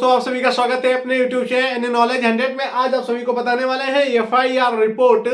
दोस्तों, आप सभी का स्वागत है अपने YouTube चैनल एनी नॉलेज 100 में। आज आप सभी को बताने वाले हैं FIR रिपोर्ट।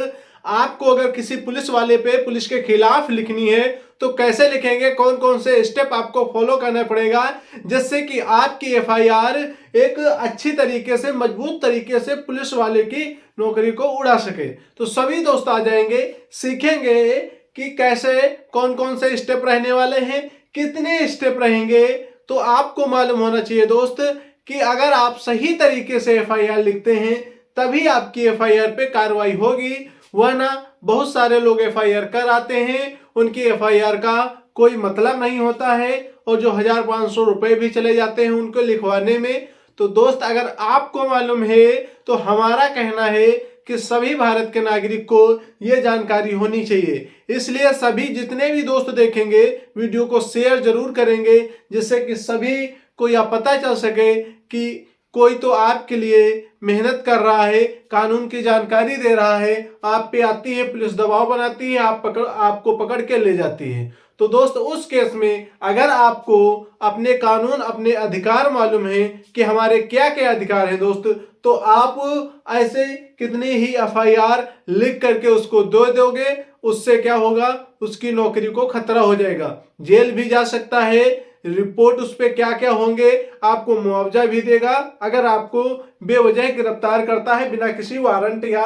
आपको अगर किसी पुलिस वाले पे पुलिस के खिलाफ लिखनी है तो कैसे लिखेंगे, कौन कौन से स्टेप आपको फॉलो करना पड़ेगा जिससे कि आपकी FIR एक अच्छी तरीके से, मजबूत तरीके से पुलिस वाले की नौकरी को उड़ा सके। तो सभी दोस्त आ जाएंगे, सीखेंगे कि कैसे, कौन कौन से स्टेप रहने वाले हैं, कितने स्टेप रहेंगे। तो आपको मालूम होना चाहिए दोस्त कि अगर आप सही तरीके से FIR लिखते हैं तभी आपकी FIR पे कार्रवाई होगी, वरना बहुत सारे लोग FIR कर आते हैं, उनकी FIR का कोई मतलब नहीं होता है और जो 1,500 रुपए भी चले जाते हैं उनको लिखवाने में। तो दोस्त, अगर आपको मालूम है तो हमारा कहना है कि सभी भारत के नागरिक को यह जानकारी होनी चाहिए। इसलिए सभी जितने भी दोस्त देखेंगे वीडियो को शेयर जरूर करेंगे, जिससे कि सभी को यह पता चल सके कि कोई तो आपके लिए मेहनत कर रहा है, कानून की जानकारी दे रहा है। आप पे आती है पुलिस, दबाव बनाती है, आपको पकड़ के ले जाती है। तो दोस्त, उस केस में अगर आपको अपने कानून, अपने अधिकार मालूम है कि हमारे क्या क्या अधिकार हैं दोस्त, तो आप ऐसे कितनी ही FIR लिख करके उसको दे दोगे। उससे क्या होगा, उसकी नौकरी को खतरा हो जाएगा, जेल भी जा सकता है। रिपोर्ट उस पे क्या क्या होंगे, आपको मुआवजा भी देगा अगर आपको बेवजह गिरफ्तार करता है बिना किसी वारंट या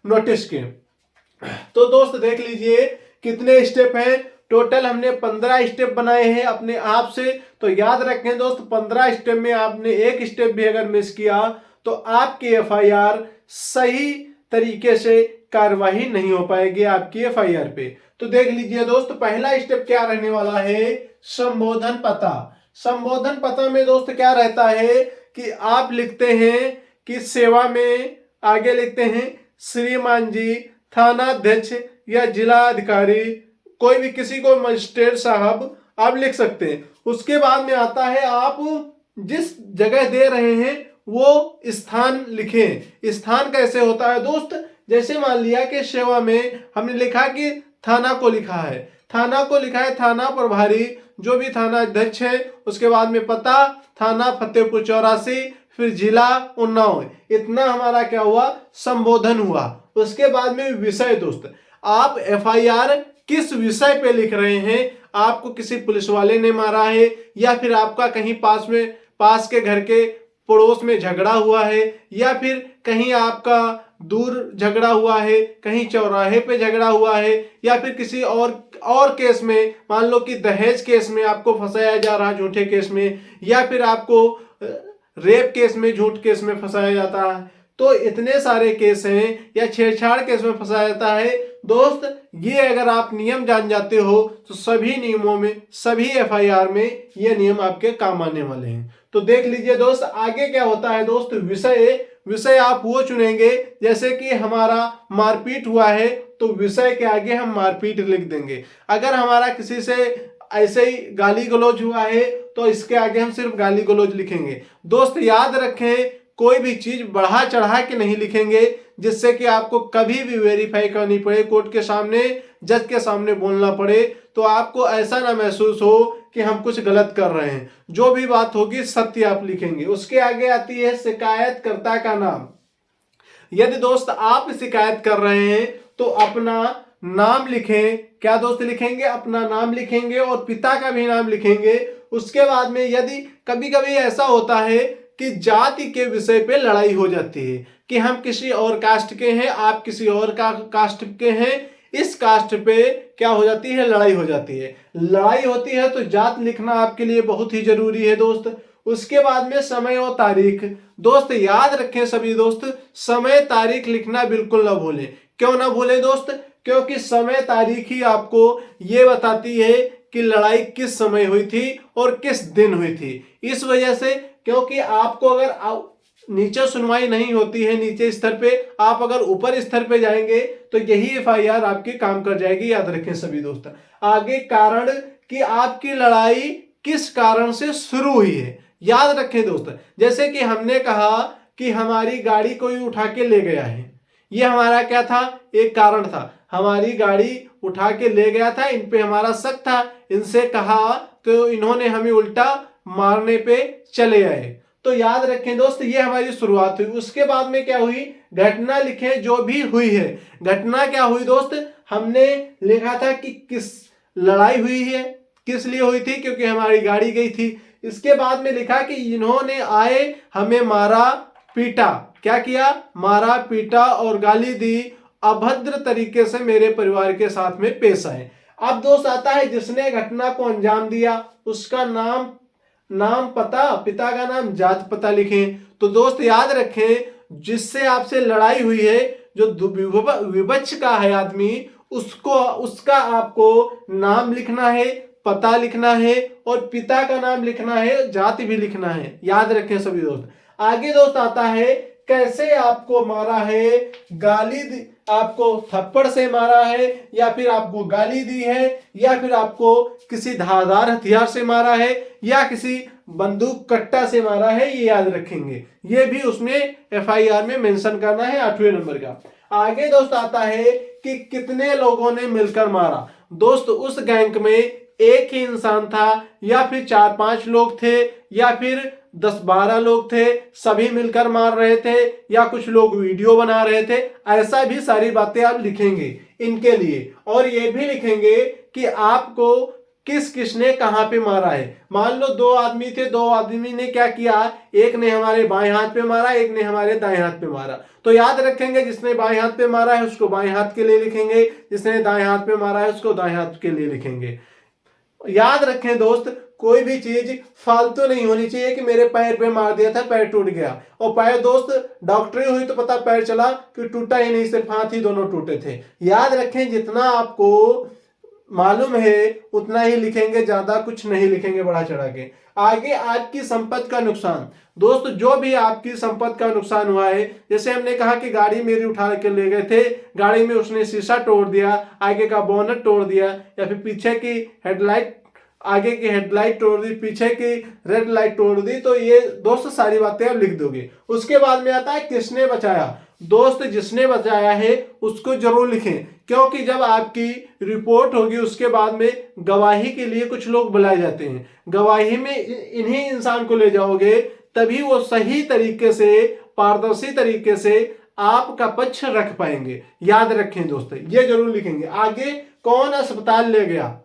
नोटिस के। तो दोस्त देख लीजिए कितने स्टेप हैं। टोटल हमने 15 स्टेप बनाए हैं अपने आप से। तो याद रखें दोस्त, 15 स्टेप में आपने एक स्टेप भी अगर मिस किया तो आपकी FIR सही तरीके से कार्यवाही नहीं हो पाएगी आपकी FIR पे। तो देख लीजिए दोस्त, पहला स्टेप क्या रहने वाला है, संबोधन पता। संबोधन पता में दोस्त क्या रहता है कि आप लिखते हैं कि सेवा में, आगे लिखते हैं श्रीमान जी, थाना अध्यक्ष या जिला अधिकारी, कोई भी किसी को मजिस्ट्रेट साहब आप लिख सकते हैं। उसके बाद में आता है आप जिस जगह दे रहे हैं वो स्थान लिखें। स्थान कैसे होता है दोस्त, जैसे मान लिया कि सेवा में हमने लिखा कि थाना को लिखा है, थाना को लिखा है थाना प्रभारी, जो भी थाना अध्यक्ष है। उसके बाद में पता, थाना फतेहपुर 84, फिर जिला उन्नाव। इतना हमारा क्या हुआ, संबोधन हुआ। उसके बाद में विषय दोस्त, आप FIR किस विषय पे लिख रहे हैं। आपको किसी पुलिस वाले ने मारा है, या फिर आपका कहीं पास के घर के पड़ोस में झगड़ा हुआ है, या फिर कहीं आपका दूर झगड़ा हुआ है, कहीं चौराहे पे झगड़ा हुआ है, या फिर किसी और केस में, मान लो कि दहेज केस में आपको फंसाया जा रहा है झूठे केस में, या फिर आपको रेप केस में, झूठ केस में फंसाया जाता है। तो इतने सारे केस हैं, या छेड़छाड़ केस में फंसाया जाता है दोस्त। ये अगर आप नियम जान जाते हो तो सभी नियमों में, सभी FIR में ये नियम आपके काम आने वाले हैं। तो देख लीजिए दोस्त, आगे क्या होता है दोस्त, विषय। विषय आप वो चुनेंगे, जैसे कि हमारा मारपीट हुआ है तो विषय के आगे हम मारपीट लिख देंगे। अगर हमारा किसी से ऐसे ही गाली गलौज हुआ है तो इसके आगे हम सिर्फ गाली गलौज लिखेंगे। दोस्त याद रखें, कोई भी चीज बढ़ा चढ़ा के नहीं लिखेंगे, जिससे कि आपको कभी भी वेरीफाई करनी पड़े, कोर्ट के सामने, जज के सामने बोलना पड़े, तो आपको ऐसा ना महसूस हो कि हम कुछ गलत कर रहे हैं। जो भी बात होगी सत्य आप लिखेंगे। उसके आगे आती है शिकायतकर्ता का नाम। यदि दोस्त आप शिकायत कर रहे हैं तो अपना नाम लिखें। क्या दोस्त लिखेंगे, अपना नाम लिखेंगे और पिता का भी नाम लिखेंगे। उसके बाद में यदि कभी कभी ऐसा होता है कि जाति के विषय पे लड़ाई हो जाती है कि हम किसी और कास्ट के हैं, आप किसी और कास्ट के हैं, इस कास्ट पे क्या हो जाती है, लड़ाई हो जाती है। लड़ाई होती है तो जात लिखना आपके लिए बहुत ही जरूरी है दोस्त। उसके बाद में समय और तारीख। दोस्त याद रखें सभी दोस्त, समय तारीख लिखना बिल्कुल ना भूलें। क्यों ना भूलें दोस्त, क्योंकि समय तारीख ही आपको ये बताती है कि लड़ाई किस समय हुई थी और किस दिन हुई थी। इस वजह से, क्योंकि आपको अगर नीचे सुनवाई नहीं होती है नीचे स्तर पे, आप अगर ऊपर स्तर पे जाएंगे तो यही FIR आपके काम कर जाएगी। याद रखें सभी दोस्त। आगे कारण, कि आपकी लड़ाई किस कारण से शुरू हुई है। याद रखें दोस्त, जैसे कि हमने कहा कि हमारी गाड़ी कोई उठा के ले गया है, ये हमारा क्या था, एक कारण था। हमारी गाड़ी उठा के ले गया था, इन पे हमारा शक था, इनसे कहा तो इन्होंने हमें उल्टा मारने पे चले आए। तो याद रखें दोस्त, ये हमारी शुरुआत हुई। उसके बाद में क्या हुई, घटना लिखें जो भी हुई है। घटना क्या हुई दोस्त, हमने लिखा था कि किस लड़ाई हुई है, किस लिए हुई थी, क्योंकि हमारी गाड़ी गई थी। इसके बाद में लिखा कि इन्होंने आए हमें मारा पीटा, क्या किया, मारा पीटा और गाली दी, अभद्र तरीके से मेरे परिवार के साथ में पेश आए। अब दोस्त आता है जिसने घटना को अंजाम दिया, उसका नाम पता, पिता का नाम, जात पता लिखें। तो दोस्त याद रखें, जिससे आपसे लड़ाई हुई है, जो विवश का है आदमी, उसका आपको नाम लिखना है, पता लिखना है और पिता का नाम लिखना है, जाति भी लिखना है। याद रखें सभी दोस्त। आगे दोस्त आता है कैसे आपको मारा है, आपको थप्पड़ से मारा है, या फिर आपको गाली दी है, या फिर आपको किसी धारदार हथियार से मारा है, या किसी बंदूक कट्टा से मारा है, ये याद रखेंगे। ये भी उसमें एफआईआर में मेंशन करना है 8वें नंबर का। आगे दोस्त आता है कि कितने लोगों ने मिलकर मारा। दोस्त उस गैंग में एक ही इंसान था, या फिर 4-5 लोग थे, या फिर 10-12 लोग थे, सभी मिलकर मार रहे थे, या कुछ लोग वीडियो बना रहे थे। ऐसा भी सारी बातें आप लिखेंगे इनके लिए। और ये भी लिखेंगे कि आपको किसने कहां पे मारा है। मान लो 2 आदमी थे, 2 आदमी ने क्या किया, एक ने हमारे बाएं हाथ पे मारा, एक ने हमारे दाएं हाथ पे मारा। तो याद रखेंगे जिसने बाएं हाथ पे मारा है उसको बाएं हाथ के लिए लिखेंगे, जिसने दाएं हाथ पे मारा है उसको दाएं हाथ के लिए लिखेंगे। याद रखें दोस्त, कोई भी चीज फालतू नहीं होनी चाहिए कि मेरे पैर पे मार दिया था, पैर टूट गया। और पैर दोस्त डॉक्टरी हुई तो पता पैर चला कि टूटा ही नहीं, सिर्फ हाथ ही दोनों टूटे थे। याद रखें जितना आपको मालूम है उतना ही लिखेंगे, ज्यादा कुछ नहीं लिखेंगे बढ़ा चढ़ा के। आगे आपकी संपत्ति का नुकसान। दोस्त जो भी आपकी संपत्ति का नुकसान हुआ है, जैसे हमने कहा कि गाड़ी मेरी उठा के ले गए थे, गाड़ी में उसने शीशा तोड़ दिया, आगे का बोनट तोड़ दिया, या फिर पीछे की हेडलाइट, आगे की हेडलाइट तोड़ दी, पीछे की रेड लाइट तोड़ दी, तो ये दोस्त सारी बातें आप लिख दोगे। उसके बाद में आता है किसने बचाया। दोस्त जिसने बचाया है उसको जरूर लिखें, क्योंकि जब आपकी रिपोर्ट होगी उसके बाद में गवाही के लिए कुछ लोग बुलाए जाते हैं। गवाही में इन्हीं इंसान को ले जाओगे, तभी वो सही तरीके से, पारदर्शी तरीके से आपका पक्ष रख पाएंगे। याद रखें दोस्तों, ये जरूर लिखेंगे। आगे कौन अस्पताल ले गया।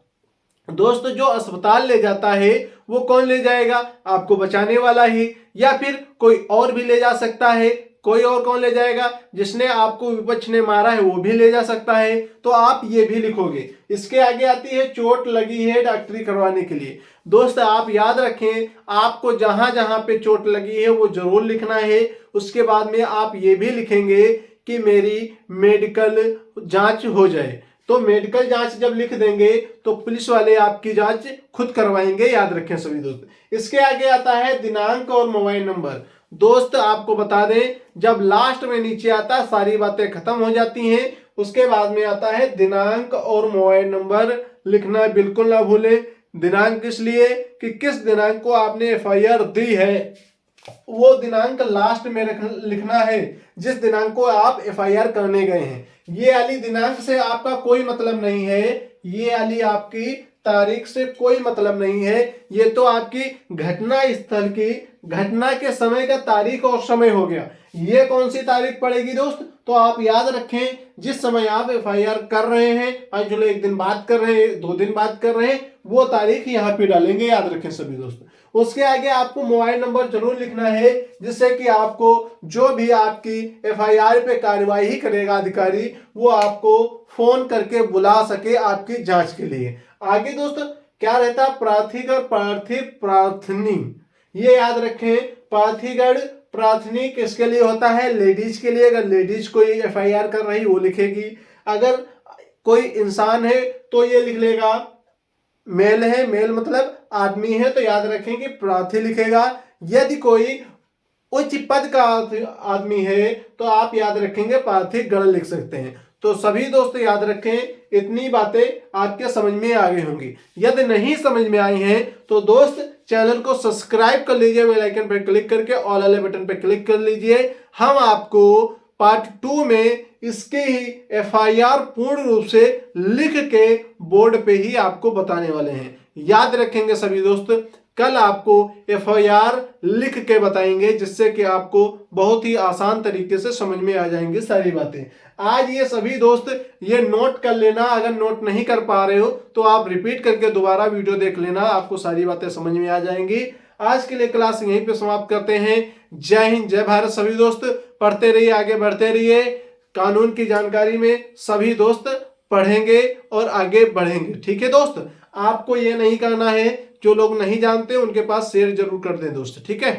दोस्त जो अस्पताल ले जाता है वो कौन ले जाएगा, आपको बचाने वाला ही, या फिर कोई और भी ले जा सकता है। कोई और कौन ले जाएगा, जिसने आपको विपक्ष ने मारा है वो भी ले जा सकता है। तो आप ये भी लिखोगे। इसके आगे आती है चोट लगी है डॉक्टरी करवाने के लिए। दोस्त आप याद रखें, आपको जहां जहां पे चोट लगी है वो जरूर लिखना है। उसके बाद में आप ये भी लिखेंगे कि मेरी मेडिकल जांच हो जाए। तो मेडिकल जांच जब लिख देंगे तो पुलिस वाले आपकी जांच खुद करवाएंगे। याद रखें सभी दोस्त। इसके आगे आता है दिनांक और मोबाइल नंबर। दोस्त आपको बता दें, जब लास्ट में नीचे आता है सारी बातें खत्म हो जाती हैं, उसके बाद में आता है दिनांक और मोबाइल नंबर लिखना बिल्कुल ना भूलें। दिनांक इसलिए कि किस दिनांक को आपने एफआईआर दी है, वो दिनांक लास्ट में लिखना है, जिस दिनांक को आप एफआईआर करने गए हैं। ये वाली दिनांक से आपका कोई मतलब नहीं है, ये वाली आपकी तारीख से कोई मतलब नहीं है। ये तो आपकी घटना स्थल की, घटना के समय का तारीख और समय हो गया। ये कौन सी तारीख पड़ेगी दोस्त, तो आप याद रखें जिस समय आप एफआईआर कर रहे हैं, चलो 1 दिन बाद कर रहे हैं, 2 दिन बाद कर रहे हैं, वो तारीख यहाँ पे डालेंगे। याद रखें सभी दोस्त। उसके आगे आपको मोबाइल नंबर जरूर लिखना है, जिससे कि आपको जो भी आपकी एफआईआर पे कार्यवाही करेगा अधिकारी, वो आपको फोन करके बुला सके आपकी जांच के लिए। आगे दोस्तों क्या रहता है, प्रार्थीगढ़, पार्थिव, प्रार्थनी। ये याद रखें, प्रार्थीगढ़ प्रार्थनी किसके लिए होता है, लेडीज के लिए। अगर लेडीज कोई एफआईआर कर रही वो लिखेगी, अगर कोई इंसान है तो ये लिख लेगा मेल है, मेल मतलब आदमी है, तो याद रखें कि प्रार्थी लिखेगा। यदि कोई उच्च पद का आदमी है तो आप याद रखेंगे पार्थिगढ़ लिख सकते हैं। तो सभी दोस्त याद रखें, इतनी बातें आपके समझ में आ गई होंगी। यदि नहीं समझ में आई हैं तो दोस्त चैनल को सब्सक्राइब कर लीजिए, बेल आइकन पर क्लिक करके ऑल वाले बटन पर क्लिक कर लीजिए। हम आपको पार्ट 2 में इसके ही एफआईआर पूर्ण रूप से लिख के बोर्ड पे ही आपको बताने वाले हैं। याद रखेंगे सभी दोस्त। कल आपको FIR लिख के बताएंगे, जिससे कि आपको बहुत ही आसान तरीके से समझ में आ जाएंगी सारी बातें। आज ये सभी दोस्त ये नोट कर लेना, अगर नोट नहीं कर पा रहे हो तो आप रिपीट करके दोबारा वीडियो देख लेना, आपको सारी बातें समझ में आ जाएंगी। आज के लिए क्लास यहीं पे समाप्त करते हैं। जय हिंद, जय भारत। सभी दोस्त पढ़ते रहिए, आगे बढ़ते रहिए। कानून की जानकारी में सभी दोस्त पढ़ेंगे और आगे बढ़ेंगे। ठीक है दोस्त, आपको ये नहीं करना है, जो लोग नहीं जानते उनके पास शेयर जरूर कर दें दोस्त। ठीक है।